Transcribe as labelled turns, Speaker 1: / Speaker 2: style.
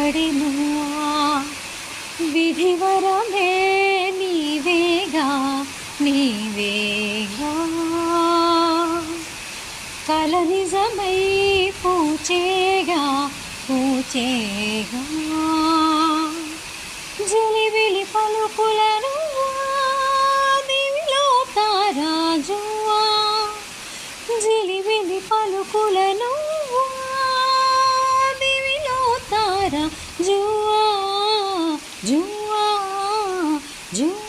Speaker 1: ముడిపడి నువ్వా విధివరమే నీవేగా నీవేగా కల నిజమై పూచేగా పూచేగా జిలిబిలి పలుకులను దివిలో తారాజువా జిలిబిలి పలుకులను దివిలో తారా జువా జువా జువా